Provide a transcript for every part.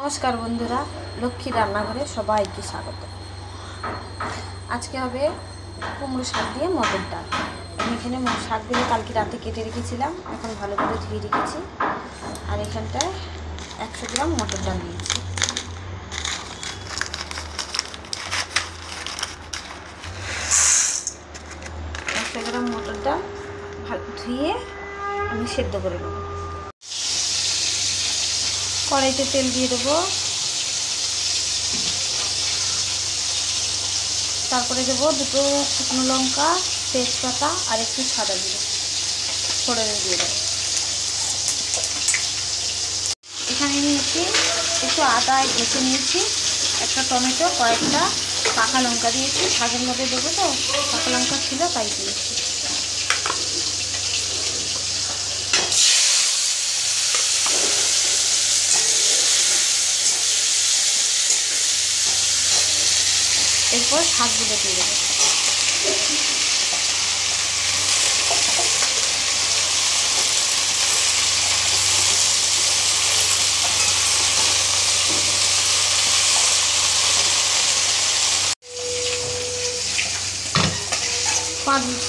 নমস্কার বন্ধুরা, লক্ষ্মী রান্নাঘরে সবাইকে স্বাগত। আজকে হবে কুমড়ো শাক দিয়ে মটর ডাল। আমি এখানে শাকগুলো কালকে রাতে কেটে রেখেছিলাম, এখন ভালো করে ধুয়ে রেখেছি। আর এখানটায় 100 গ্রাম মটর ডাল নিয়েছি। মটর ডাল ভালো ধুয়ে আমি সেদ্ধ করে নেব। কড়াইতে তেল দিয়ে দেবো, তারপরে দেবো 2 শুকনো লঙ্কা, তেজপাতা আর একটু সাদা জিরে ফোড়নে দিয়ে দেবো। এখানে নিয়েছি একটু আদা ঘষে নিয়েছি, একটা টমেটো, কয়েকটা পাকা লঙ্কা দিয়েছি। শাকের মধ্যে দেবো তো পাকা লঙ্কা ছিল তাই দিয়েছি। এরপর শাকগুলো দিয়ে দেবো।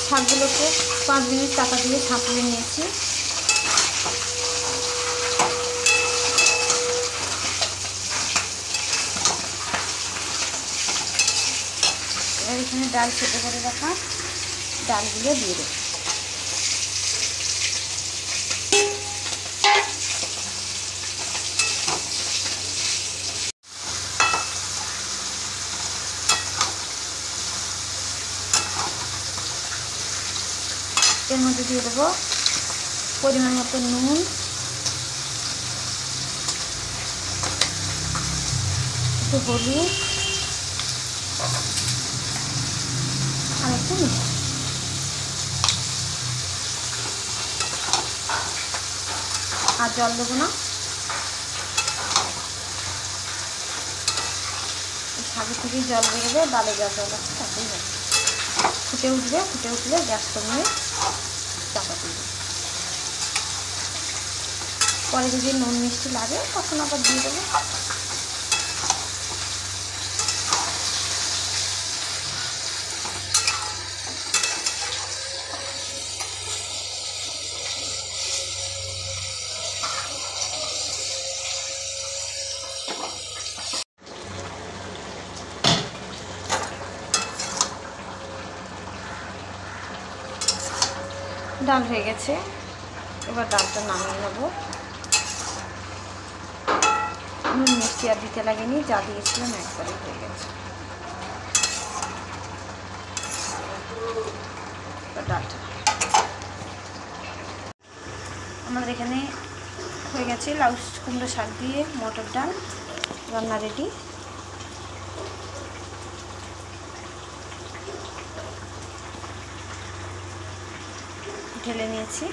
শাকগুলোকে 5 মিনিট চাপা দিয়ে ছাঁকিয়ে নিয়েছি। এবার এখানে ডাল সেদ্ধ করে রাখা ডালগুলো দিয়ে দেবো। এর মধ্যে দিয়ে দেবো পরিমাণ মতো নুন, একটু হলুদ আর একটু মিষ্টি। আর জল দেবো না। শাকের থেকেই জল বেরোবে, ডালে জল আছে তাতেই হবে। ফুটে উঠলে গ্যাস কমিয়ে চাপা দিয়ে। পরে যদি নুন মিষ্টি লাগে তখন আবার দিয়ে দেবো। ডাল হয়ে গেছে, এবার ডালটা নামিয়ে নেব। নুন মিষ্টি আর দিতে লাগেনি, যা দিয়েছিলাম একবারে হয়ে গেছে। ডালটা আমাদের এখানে হয়ে গেছে। লাউ কুমড়ো শাক দিয়ে মটর ডাল রান্না রেডি। ঢেলে নিয়েছি।